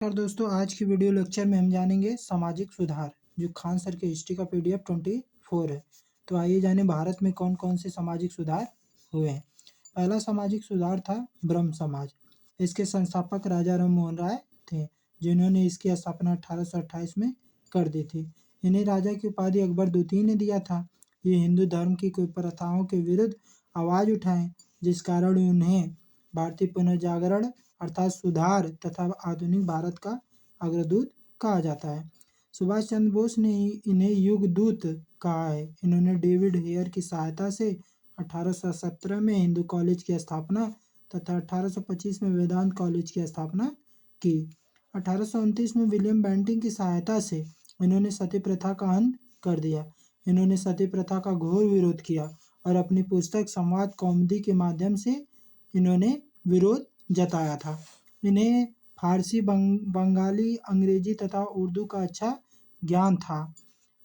नमस्कार दोस्तों, आज की वीडियो लेक्चर में हम जानेंगे सामाजिक सुधार, जो खान सर के हिस्ट्री का पीडीएफ 24 है। तो आइए जानें भारत में कौन कौन से सामाजिक सुधार हुए हैं। पहला सामाजिक सुधार था ब्रह्म समाज। इसके संस्थापक राजा राम मोहन राय थे, जिन्होंने इसकी स्थापना 1828 में कर दी थी। इन्हें राजा की उपाधि अकबर द्वितीय ने दिया था। ये हिंदू धर्म की कुप्रथाओं के विरुद्ध आवाज उठाए, जिस कारण उन्हें भारतीय पुनर्जागरण अर्थात सुधार तथा आधुनिक भारत का अग्रदूत कहा जाता है। सुभाष चंद्र बोस ने इन्हें युग दूत कहा है। इन्होंने डेविड हेयर की सहायता से 1817 में हिंदू कॉलेज की स्थापना तथा 1825 में वेदांत कॉलेज की स्थापना की। 1829 में विलियम बेंटिंग की सहायता से इन्होंने सती प्रथा का अंत कर दिया। इन्होंने सती प्रथा का घोर विरोध किया और अपनी पुस्तक संवाद कौमुदी के माध्यम से इन्होंने विरोध जताया था। इन्हें फारसी, बंगाली, अंग्रेजी तथा उर्दू का अच्छा ज्ञान था।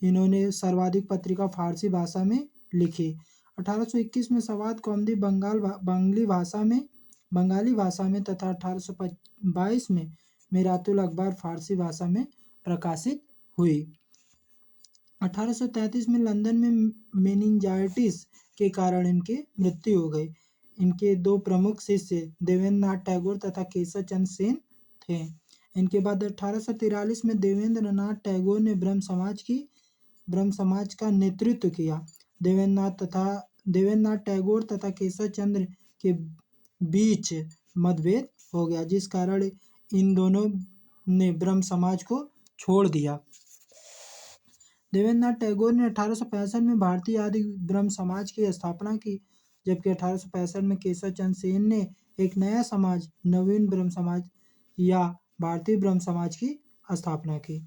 इन्होंने सर्वाधिक पत्रिका फारसी भाषा में लिखी। 1821 में संवाद कौमुदी बंगाली भाषा में तथा 1822 में मीरातुल अखबार फारसी भाषा में प्रकाशित हुई। 1833 में लंदन में मेनिंजाइटिस के कारण इनकी मृत्यु हो गई। इनके दो प्रमुख शिष्य देवेंद्र नाथ टैगोर तथा केशव चंद्र सेन थे। इनके बाद 1843 में देवेंद्र नाथ टैगोर ने ब्रह्म समाज का नेतृत्व किया। देवेंद्र नाथ टैगोर तथा केशव चंद्र के बीच मतभेद हो गया, जिस कारण इन दोनों ने ब्रह्म समाज को छोड़ दिया। देवेंद्र नाथ टैगोर ने 1865 में भारतीय आदि ब्रह्म समाज की स्थापना की, जबकि 1865 में केशव चंद्र सेन ने एक नया समाज नवीन ब्रह्म समाज या भारतीय ब्रह्म समाज की स्थापना की।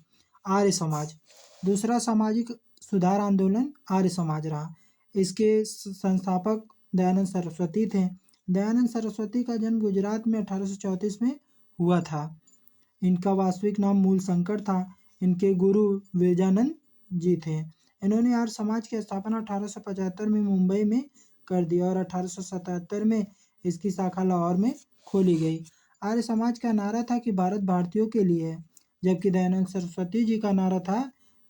आर्य समाज, दूसरा सामाजिक सुधार आंदोलन आर्य समाज रहा। इसके संस्थापक दयानंद सरस्वती थे। दयानंद सरस्वती का जन्म गुजरात में 1834 में हुआ था। इनका वास्तविक नाम मूलशंकर था। इनके गुरु वेदानंद जी थे। इन्होंने आर्य समाज की स्थापना 1875 में मुंबई में कर दिया और 1877 में इसकी शाखा लाहौर में खोली गई। आर्य समाज का नारा था कि भारत भारतीयों के लिए है, जबकि दयानंद सरस्वती जी का नारा था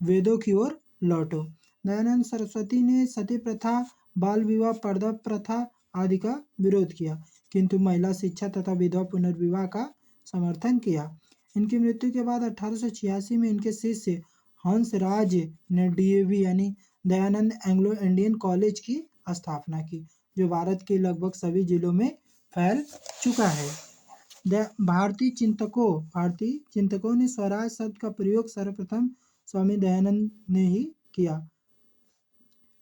वेदों की ओर लौटो। दयानंद सरस्वती ने सती प्रथा, बाल विवाह, पर्दा प्रथा आदि का विरोध किया, किंतु महिला शिक्षा तथा विधवा पुनर्विवाह का समर्थन किया। इनकी मृत्यु के बाद 1886 में इनके शिष्य हंसराज ने डीएवी यानी दयानंद एंग्लो इंडियन कॉलेज की स्थापना की, जो भारत के लगभग सभी जिलों में फैल चुका है। भारतीय चिंतकों ने स्वराज शब्द का प्रयोग सर्वप्रथम स्वामी दयानंद ने ही किया।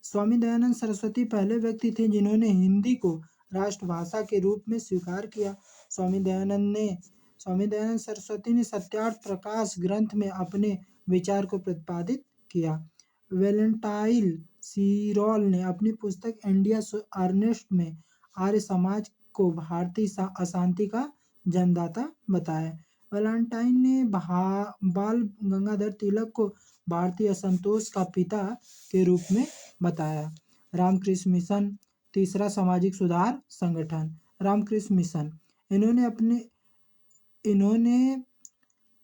स्वामी दयानंद सरस्वती पहले व्यक्ति थे जिन्होंने हिंदी को राष्ट्रभाषा के रूप में स्वीकार किया। स्वामी दयानंद सरस्वती ने सत्यार्थ प्रकाश ग्रंथ में अपने विचार को प्रतिपादित किया। वेलेंटाइन सीरोल ने अपनी पुस्तक इंडिया अर्नेस्ट में आर्य समाज को भारतीय अशांति का जन्मदाता बताया। वेलेंटाइन ने बाल गंगाधर तिलक को भारतीय असंतोष का पिता के रूप में बताया। रामकृष्ण मिशन, तीसरा सामाजिक सुधार संगठन रामकृष्ण मिशन। इन्होंने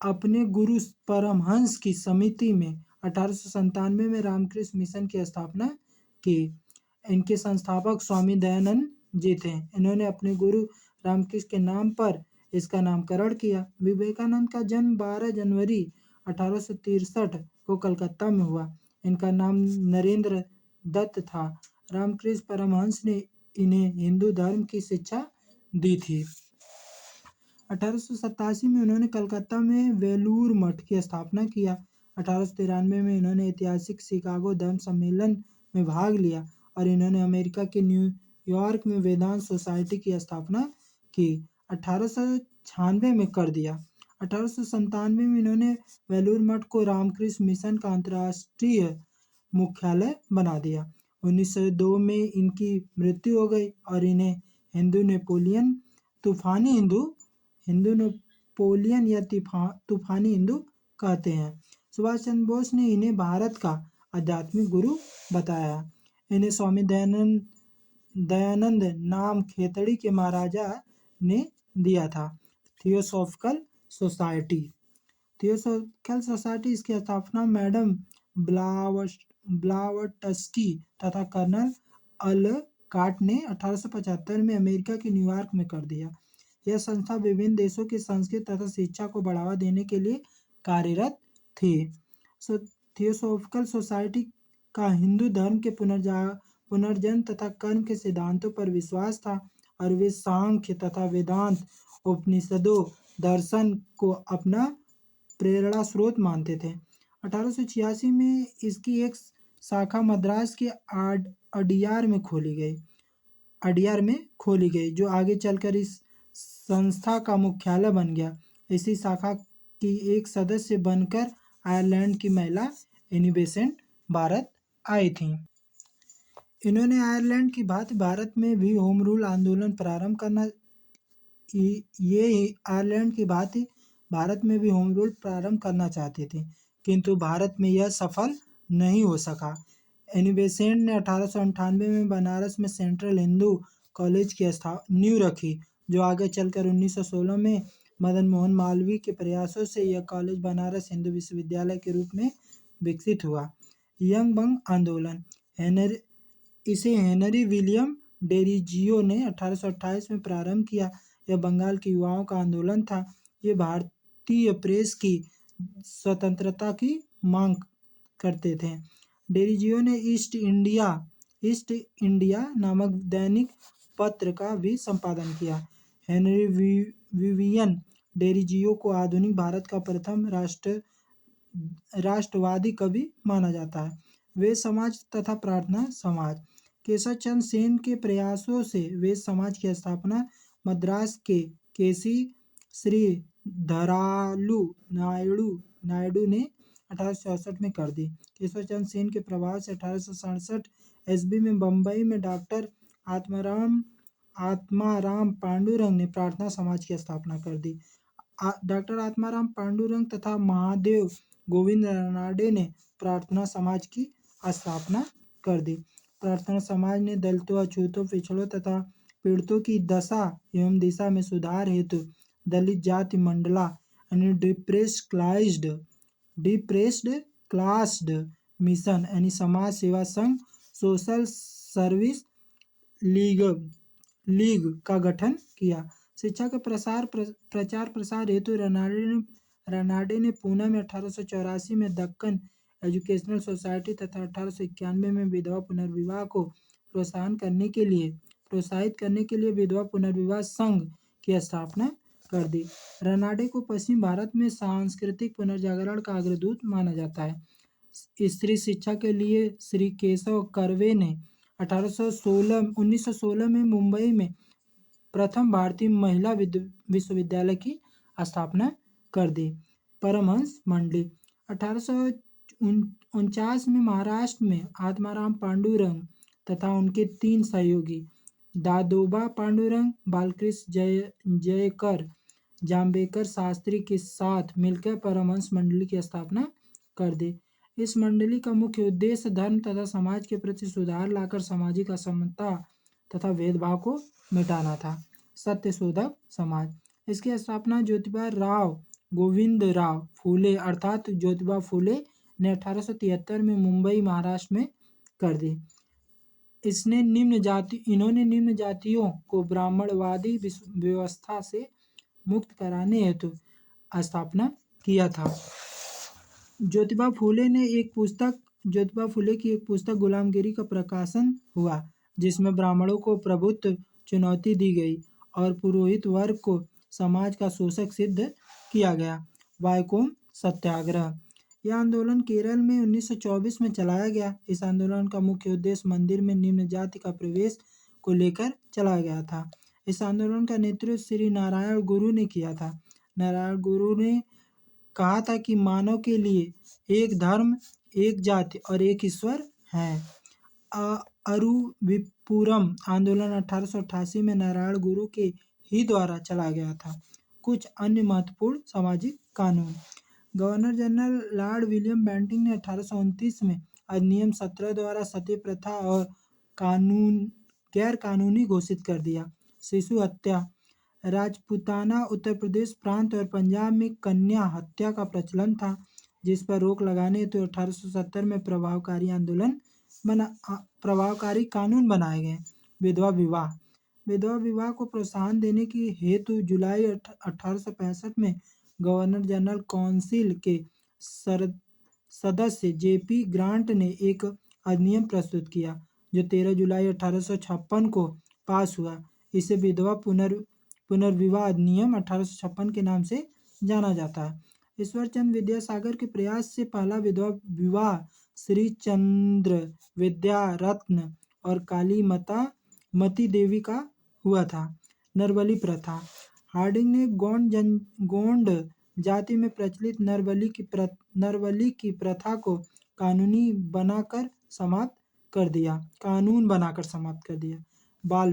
अपने गुरु परमहंस की समिति में 1897 में रामकृष्ण मिशन की स्थापना की। इनके संस्थापक स्वामी दयानंद जी थे। इन्होंने अपने गुरु रामकृष्ण के नाम पर इसका नामकरण किया। विवेकानंद का जन्म 12 जनवरी 1863 को कलकत्ता में हुआ। इनका नाम नरेंद्र दत्त था। रामकृष्ण परमहंस ने इन्हें हिंदू धर्म की शिक्षा दी थी। 1887 में उन्होंने कलकत्ता में वेलूर मठ की स्थापना किया। 1893 में इन्होंने ऐतिहासिक शिकागो धर्म सम्मेलन में भाग लिया और इन्होंने अमेरिका के न्यूयॉर्क में वेदांत सोसाइटी की स्थापना की। 1896 में कर दिया। 1897 में इन्होंने वेलूर मठ को रामकृष्ण मिशन का अंतर्राष्ट्रीय मुख्यालय बना दिया। 1902 में इनकी मृत्यु हो गई और इन्हें हिंदू नेपोलियन या तूफानी हिंदू कहते हैं। सुभाष चंद्र बोस ने इन्हें भारत का आध्यात्मिक गुरु बताया। इन्हें स्वामी दयानंद नाम खेतड़ी के महाराजा ने दिया था। थियोसॉफिकल सोसाइटी थियोसॉफिकल सोसाइटी, इसकी स्थापना मैडम ब्लावटस्की तथा कर्नल अलकाट ने 1875 में अमेरिका के न्यूयॉर्क में कर दिया। यह संस्था विभिन्न देशों की संस्कृति तथा शिक्षा को बढ़ावा देने के लिए कार्यरत थी। थियोसॉफिकल सोसाइटी का हिंदू धर्म के पुनर्जन्म तथा कर्म के सिद्धांतों पर विश्वास था और वे सांख्य तथा वेदांत उपनिषदों दर्शन को अपना प्रेरणा स्रोत मानते थे। 1886 में इसकी एक शाखा मद्रास के अडियार में खोली गई, जो आगे चलकर इस संस्था का मुख्यालय बन गया। इसी शाखा की एक सदस्य बनकर आयरलैंड की महिला एनी बेसेंट भारत आई थीं। इन्होंने आयरलैंड की भांति भारत में भी होम रूल आंदोलन प्रारंभ करना आयरलैंड की भांति भारत में भी होम रूल प्रारंभ करना चाहते थे, किंतु भारत में यह सफल नहीं हो सका। एनी बेसेंट ने 1898 में बनारस में सेंट्रल हिंदू कॉलेज की नींव रखी, जो आगे चलकर 1916 में मदन मोहन मालवीय के प्रयासों से यह कॉलेज बनारस हिंदू विश्वविद्यालय के रूप में विकसित हुआ। यंग बंग आंदोलन, इसे हेनरी विलियम डेरिजियो ने 1828 में प्रारंभ किया। यह बंगाल के युवाओं का आंदोलन था। ये भारतीय प्रेस की स्वतंत्रता की मांग करते थे। डेरिजियो ने ईस्ट इंडिया नामक दैनिक पत्र का भी संपादन किया। हेनरी विवियन डेरिजियो को आधुनिक भारत का प्रथम राष्ट्रवादी कवि माना जाता है। वेद समाज तथा प्रार्थना समाज, केशव चंद्र सेन के प्रयासों से वेद समाज की स्थापना मद्रास के केसी श्री धरालू नायडू ने 1864 में कर दी। केशव चंद्र सेन के प्रभाव से 1867 ईस्वी में बम्बई में डॉक्टर आत्माराम पांडुरंग ने प्रार्थना समाज की स्थापना कर दी। डॉक्टर आत्माराम पांडुरंग तथा महादेव गोविंद रानाडे ने प्रार्थना समाज की स्थापना कर दी। प्रार्थना समाज ने दलितों, अछूतों, पिछड़ों तथा पीड़ितों की दशा एवं दिशा में सुधार हेतु दलित जाति मंडला यानी डिप्रेस्ड क्लास्ड मिशन यानी समाज सेवा संघ सोशल सर्विस लीग का गठन किया। शिक्षा के प्रचार प्रसार हेतु रानाडे ने पुणे में 1884 में दक्कन एजुकेशनल सोसाइटी तथा 1891 में विधवा पुनर्विवाह को प्रोत्साहित करने के लिए विधवा पुनर्विवाह संघ की स्थापना कर दी। रानाडे को पश्चिम भारत में सांस्कृतिक पुनर्जागरण का अग्रदूत माना जाता है। स्त्री शिक्षा के लिए श्री केशव कर्वे ने 1916 में मुंबई में प्रथम भारतीय महिला विश्वविद्यालय की स्थापना कर दी। परमहंस मंडली 1849 में महाराष्ट्र में आत्माराम पांडुरंग तथा उनके 3 सहयोगी दादोबा पांडुरंग, बालकृष्ण जयकर, जाम्बेकर शास्त्री के साथ मिलकर परमहंस मंडली की स्थापना कर दी। इस मंडली का मुख्य उद्देश्य धर्म तथा समाज के प्रति सुधार लाकर सामाजिक असमानता तथा भेदभाव को मिटाना था। सत्यशोधक समाज, इसकी स्थापना ज्योतिबा राव गोविंदराव फूले अर्थात ज्योतिबा फूले ने 1873 में मुंबई महाराष्ट्र में कर दी। इन्होंने निम्न जातियों को ब्राह्मणवादी व्यवस्था से मुक्त कराने हेतु स्थापना किया था। ज्योतिबा फूले की एक पुस्तक गुलामगिरी का प्रकाशन हुआ, जिसमें ब्राह्मणों को प्रभुत्व चुनौती दी गई और पुरोहित वर्ग को समाज का शोषक सिद्ध किया गया। वायकोम सत्याग्रह, यह आंदोलन केरल में 1924 में चलाया गया। इस आंदोलन का मुख्य उद्देश्य मंदिर में निम्न जाति का प्रवेश को लेकर चलाया गया था। इस आंदोलन का नेतृत्व श्री नारायण गुरु ने किया था। नारायण गुरु ने कहा था कि मानव के लिए एक धर्म, एक जाति और एक ईश्वर है। अरुविपुरम आंदोलन 1888 में नारायण गुरु के ही द्वारा चलाया गया था। कुछ अन्य महत्वपूर्ण सामाजिक कानून, governor general Lord William Bentinck ने 1829 में अधिनियम 17 द्वारा सती प्रथा और गैर कानूनी घोषित कर दिया। शिशु हत्या, राजपूताना उत्तर प्रदेश प्रांत और पंजाब में कन्या हत्या का प्रचलन था, जिस पर रोक लगाने हेतु 1870 में प्रभावकारी कानून बनाए गए। विधवा विवाह विधवा विवाह को प्रोत्साहन देने की हेतु जुलाई 1865 में गवर्नर जनरल काउंसिल के सदस्य जेपी ग्रांट ने एक अधिनियम प्रस्तुत किया, जो 13 जुलाई 1856 को पास हुआ। इसे विधवा पुनर्विवाह अधिनियम 1856 के नाम से जाना जाता है। ईश्वरचंद्र विद्यासागर के प्रयास से पहला विधवा विवाह श्री चंद्र विद्या रत्न और काली मती देवी का हुआ था। नरबली प्रथा हार्डिंग ने गोंड जाति में प्रचलित नरबली की प्रथा को कानून बनाकर समाप्त कर दिया। बाल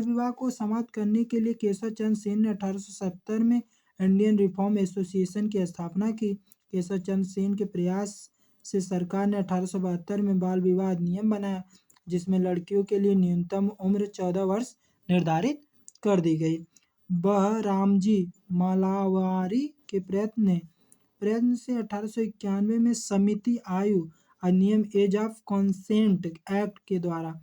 विवाह को समाप्त करने के लिए केशव चंद्र सेन ने 1870 में इंडियन रिफॉर्म एसोसिएशन की स्थापना की। केशव चंद्र सेन के प्रयास से सरकार ने 1872 में बाल विवाह अधिनियम बनाया, जिसमें लड़कियों के लिए न्यूनतम उम्र 14 वर्ष निर्धारित कर दी गई। बहरामजी मालावारी के प्रयत्न से 1891 में समिति आयु अधिनियम एज ऑफ कंसेंट एक्ट के द्वारा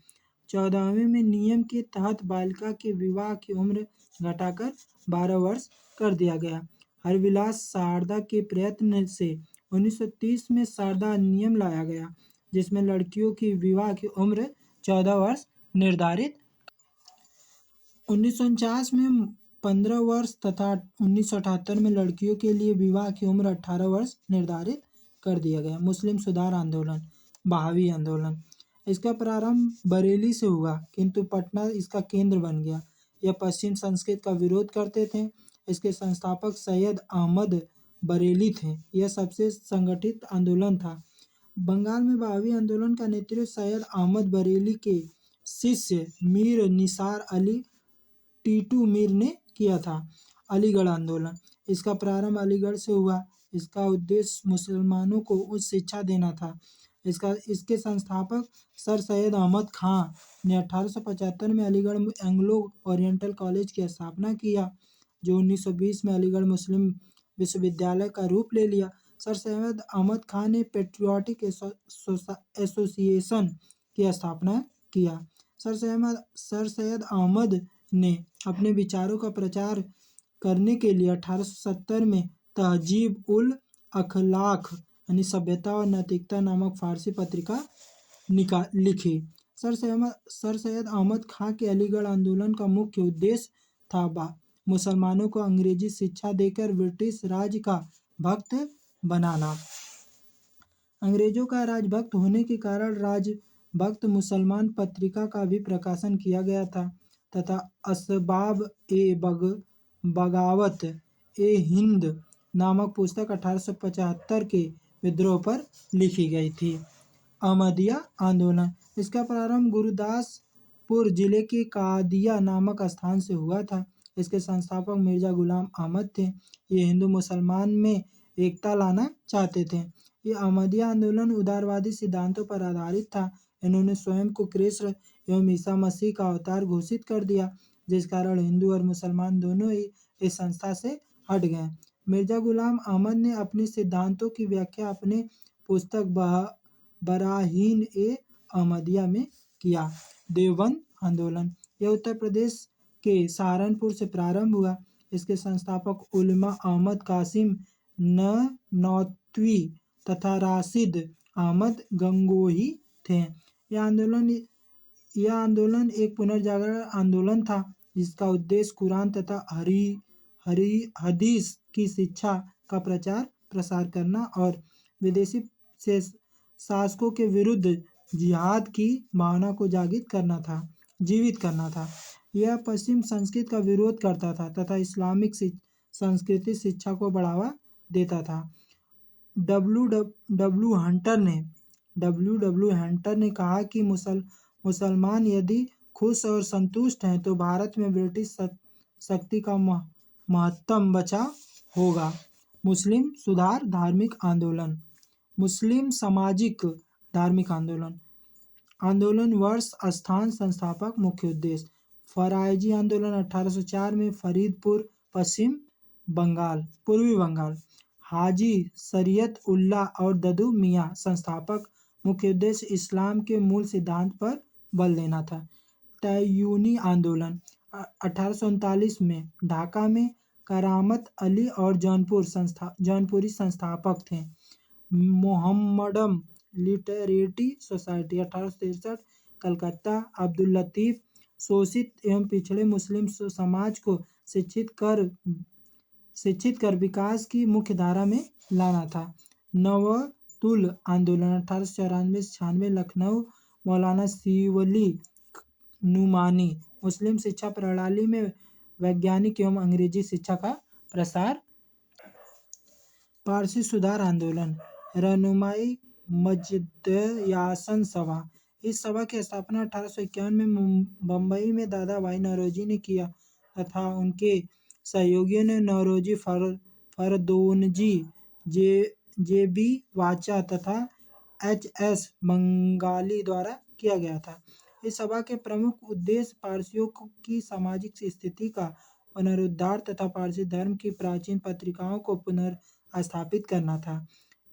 14वें में नियम के तहत बालिका के विवाह की उम्र घटाकर 12 वर्ष कर दिया गया। हरविलास शारदा के प्रयत्न से 1930 में शारदा अधिनियम लाया गया, जिसमें लड़कियों की विवाह की उम्र 14 वर्ष निर्धारित 1949 में 15 वर्ष तथा 1978 में लड़कियों के लिए विवाह की उम्र 18 वर्ष निर्धारित कर दिया गया। मुस्लिम सुधार आंदोलन बहावी आंदोलन इसका प्रारंभ बरेली से हुआ, किंतु पटना इसका केंद्र बन गया। यह पश्चिम संस्कृत का विरोध करते थे। इसके संस्थापक सैयद अहमद बरेली थे। यह सबसे संगठित आंदोलन था। बंगाल में बहावी आंदोलन का नेतृत्व सैयद अहमद बरेली के शिष्य मीर निसार अली टीटू मीर ने किया था। अलीगढ़ आंदोलन इसका प्रारंभ अलीगढ़ से हुआ। इसका उद्देश्य मुसलमानों को उच्च शिक्षा देना था। इसके संस्थापक सर सैयद अहमद खां ने 1875 में अलीगढ़ एंग्लो ओरिएंटल कॉलेज की स्थापना किया, जो 1920 में अलीगढ़ मुस्लिम विश्वविद्यालय का रूप ले लिया। सर सैयद अहमद खां ने पेट्रियाटिक एसोसिएशन की स्थापना किया। सर सैयद अहमद ने अपने विचारों का प्रचार करने के लिए 1870 में तहजीब उल अखलाक यानी सभ्यता और नैतिकता नामक फारसी पत्रिका लिखी। सर सैयद अहमद खां के अलीगढ़ आंदोलन का मुख्य उद्देश्य था मुसलमानों को अंग्रेजी शिक्षा देकर ब्रिटिश राज का भक्त बनाना। अंग्रेजों का राजभक्त होने के कारण राजभक्त मुसलमान पत्रिका का भी प्रकाशन किया गया था तथा असबाब ए बगावत ए हिंद नामक पुस्तक 1875 के विद्रोह पर लिखी गई थी। अहमदिया आंदोलन इसका प्रारंभ गुरुदासपुर जिले के कादिया नामक स्थान से हुआ था। इसके संस्थापक मिर्जा गुलाम अहमद थे। ये हिंदू मुसलमान में एकता लाना चाहते थे। ये अहमदिया आंदोलन उदारवादी सिद्धांतों पर आधारित था। इन्होंने स्वयं को कृष्ण एवं ईसा मसीह का अवतार घोषित कर दिया, जिस कारण हिंदू और मुसलमान दोनों ही इस संस्था से हट गए। मिर्जा गुलाम अहमद ने अपने सिद्धांतों की व्याख्या अपने पुस्तक बराहीन ए अहमदिया में किया। देवबंद आंदोलन यह उत्तर प्रदेश के सहारनपुर से प्रारंभ हुआ। इसके संस्थापक उलमा अहमद कासिम नौतवी तथा राशिद अहमद गंगोही थे। यह आंदोलन एक पुनर्जागरण आंदोलन था, जिसका उद्देश्य कुरान तथा हदीस की शिक्षा का प्रचार प्रसार करना और विदेशी शासकों के विरुद्ध जिहाद की भावना को जीवित करना था। यह पश्चिम संस्कृत का विरोध करता था तथा इस्लामिक संस्कृति शिक्षा को बढ़ावा देता था। डब्ल्यू हंटर ने कहा कि मुसलमान यदि खुश और संतुष्ट हैं तो भारत में ब्रिटिश शक्ति का महत्तम बचाव होगा। मुस्लिम सुधार धार्मिक आंदोलन मुस्लिम सामाजिक धार्मिक आंदोलन वर्ष स्थान संस्थापक मुख्य उद्देश्य फरायजी आंदोलन 1804 में फरीदपुर पश्चिम बंगाल पूर्वी बंगाल। हाजी शरीयत उल्लाह और ददू मियाँ संस्थापक। मुख्य उद्देश्य इस्लाम के मूल सिद्धांत पर बल देना था। तय्यूनी आंदोलन 1839 में ढाका में करामत अली और जौनपुरी संस्थापक थे। मोहम्मडम लिटरेटी सोसाइटी 1863 कलकत्ता। अब्दुल लतीफ शोषित एवं पिछड़े मुस्लिम समाज को शिक्षित कर विकास की मुख्य धारा में लाना था। नवतुल आंदोलन 1894 लखनऊ। मौलाना शिवली नुमानी मुस्लिम शिक्षा प्रणाली में वैज्ञानिक एवं अंग्रेजी शिक्षा का प्रसार। पारसी सुधार आंदोलन रहनुमाई मजदयासन सभा। इस सभा की स्थापना 1851 में बम्बई में दादा भाई नौरोजी ने किया तथा उनके सहयोगियों ने नौरोजी फरदोनजी जे बी वाचा तथा एच.एस. बंगाली द्वारा किया गया था। इस सभा के प्रमुख उद्देश्य पारसियों की सामाजिक स्थिति का पुनरुद्धार तथा पारसी धर्म की प्राचीन पत्रिकाओं को पुनर्स्थापित करना था।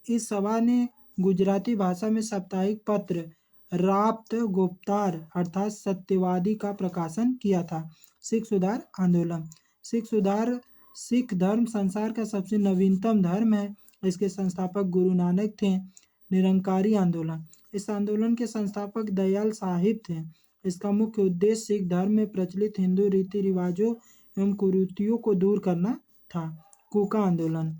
इस सभा ने गुजराती भाषा में साप्ताहिक पत्र राब्त गुफ्तार अर्थात सत्यवादी का प्रकाशन किया था। सिख सुधार आंदोलन। सिख धर्म संसार का सबसे नवीनतम धर्म है। इसके संस्थापक गुरु नानक थे। निरंकारी आंदोलन। इस आंदोलन के संस्थापक दयाल साहिब थे। इसका मुख्य उद्देश्य सिख धर्म में प्रचलित हिंदू रीति रिवाजों एवं कुरीतियों को दूर करना था। कूका आंदोलन।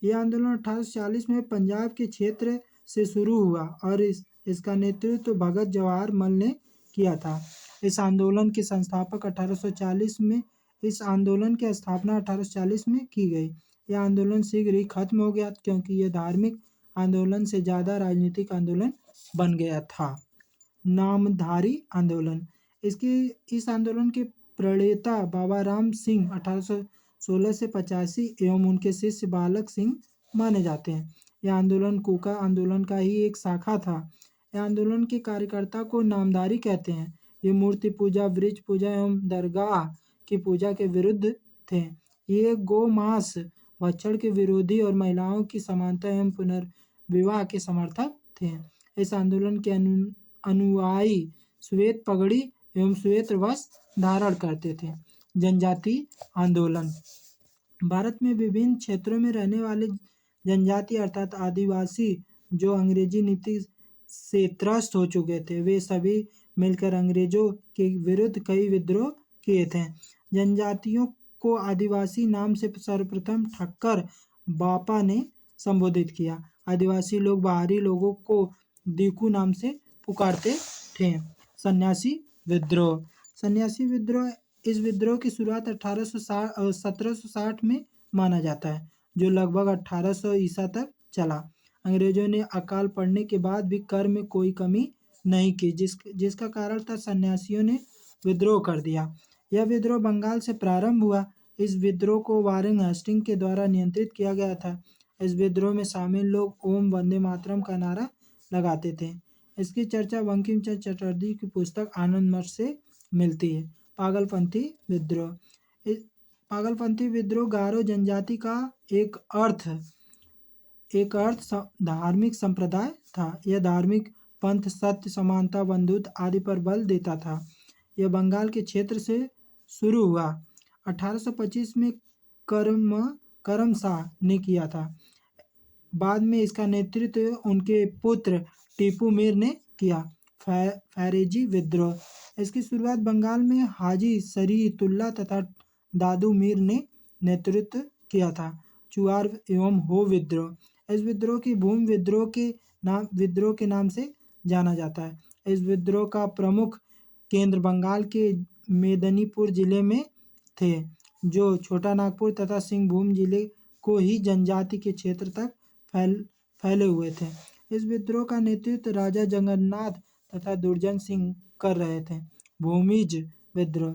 यह आंदोलन 1840 में पंजाब के क्षेत्र से शुरू हुआ और इसका नेतृत्व भगत जवाहर मल ने किया था। इस आंदोलन के संस्थापक 1840 में इस आंदोलन की स्थापना 1840 में की गई। यह आंदोलन शीघ्र ही खत्म हो गया क्योंकि यह धार्मिक आंदोलन से ज़्यादा राजनीतिक आंदोलन बन गया था। नामधारी आंदोलन। इस आंदोलन के प्रणेता बाबा राम सिंह 1816 से 85 एवं उनके शिष्य बालक सिंह माने जाते हैं। यह आंदोलन कूका आंदोलन का ही एक शाखा था। यह आंदोलन के कार्यकर्ता को नामधारी कहते हैं। ये मूर्ति पूजा, वृक्ष पूजा एवं दरगाह की पूजा के विरुद्ध थे। ये गौ-मांस भक्षण के विरोधी और महिलाओं की समानता एवं पुनर्विवाह के समर्थक थे। इस आंदोलन के अनुयायी श्वेत पगड़ी एवं श्वेत वस्त्र धारण करते थे। जनजाति आंदोलन। भारत में विभिन्न क्षेत्रों में रहने वाले जनजाति अर्थात आदिवासी जो अंग्रेजी नीति से त्रस्त हो चुके थे, वे सभी मिलकर अंग्रेजों के विरुद्ध कई विद्रोह किए थे। जनजातियों को आदिवासी नाम से सर्वप्रथम ठक्कर बापा ने संबोधित किया। आदिवासी लोग बाहरी लोगों को दीकू नाम से पुकारते थे। सन्यासी विद्रोह। सन्यासी विद्रोह। इस विद्रोह की शुरुआत 1760 में माना जाता है जो लगभग 1800 ईसा तक चला। अंग्रेजों ने अकाल पड़ने के बाद भी कर में कोई कमी नहीं की जिसका कारण था सन्यासियों ने विद्रोह कर दिया। यह विद्रोह बंगाल से प्रारंभ हुआ। इस विद्रोह को वारेन हेस्टिंग के द्वारा नियंत्रित किया गया था। इस विद्रोह में शामिल लोग ओम वंदे मातरम का नारा लगाते थे। इसकी चर्चा बंकिम चंद्र चटर्जी की पुस्तक आनंद मठ से मिलती है। पागलपंथी विद्रोह। पागलपंथी विद्रोह गारो जनजाति का एक अर्थ धार्मिक संप्रदाय था। यह धार्मिक पंथ सत्य, समानता, बंधुत्व आदि पर बल देता था। यह बंगाल के क्षेत्र से शुरू हुआ। 1825 में करमशाह ने किया था। बाद में इसका नेतृत्व उनके पुत्र टीपू मीर ने किया। फैरेजी विद्रोह। इसकी शुरुआत बंगाल में हाजी शरीयतुल्लाह तथा दादू मीर ने नेतृत्व किया था। चुआर एवं हो विद्रोह। इस विद्रोह की भूमि विद्रोह के नाम से जाना जाता है। इस विद्रोह का प्रमुख केंद्र बंगाल के मेदिनीपुर जिले में थे जो छोटा नागपुर तथा सिंहभूम जिले को ही जनजाति के क्षेत्र तक फैले हुए थे। इस विद्रोह का नेतृत्व राजा जगन्नाथ तथा दुर्जन सिंह कर रहे थे। भूमिज विद्रोह।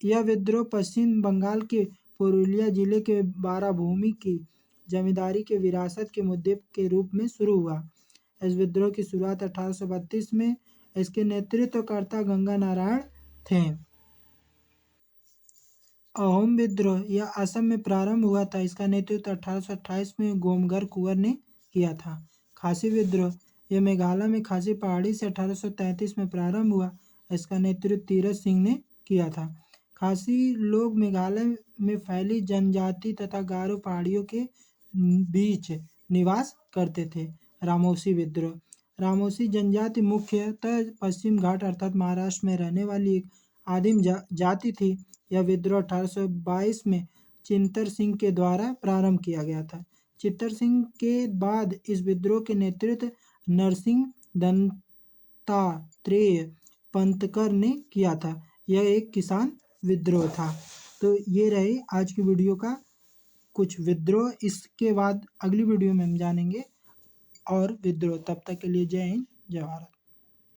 यह विद्रोह पश्चिम बंगाल के पुरुलिया जिले के बारा भूमि की जमींदारी के विरासत के मुद्दे के रूप में शुरू हुआ। इस विद्रोह की शुरुआत 1832 में इसके नेतृत्वकर्ता गंगा नारायण थे। अहोम विद्रोह यह असम में प्रारंभ हुआ था। इसका नेतृत्व 1828 में गोमगर कुंवर ने किया था। खासी विद्रोह यह मेघालय में खासी पहाड़ी से 1833 में प्रारंभ हुआ। इसका नेतृत्व तीरथ सिंह ने किया था। खासी लोग मेघालय में फैली जनजाति तथा गारो पहाड़ियों के बीच निवास करते थे। रामोसी विद्रोह रामोसी जनजाति मुख्यतः पश्चिम घाट अर्थात महाराष्ट्र में रहने वाली एक आदिम जाति थी। यह विद्रोह 1822 में चित्तर सिंह के द्वारा प्रारंभ किया गया था। चित्तर सिंह के बाद इस विद्रोह के नेतृत्व नरसिंह दत्तात्रेय पंतकर ने किया था। यह एक किसान विद्रोह था। तो ये रहे आज की वीडियो का कुछ विद्रोह। इसके बाद अगली वीडियो में हम जानेंगे और विद्रोह। तब तक के लिए जय हिंद, जय भारत।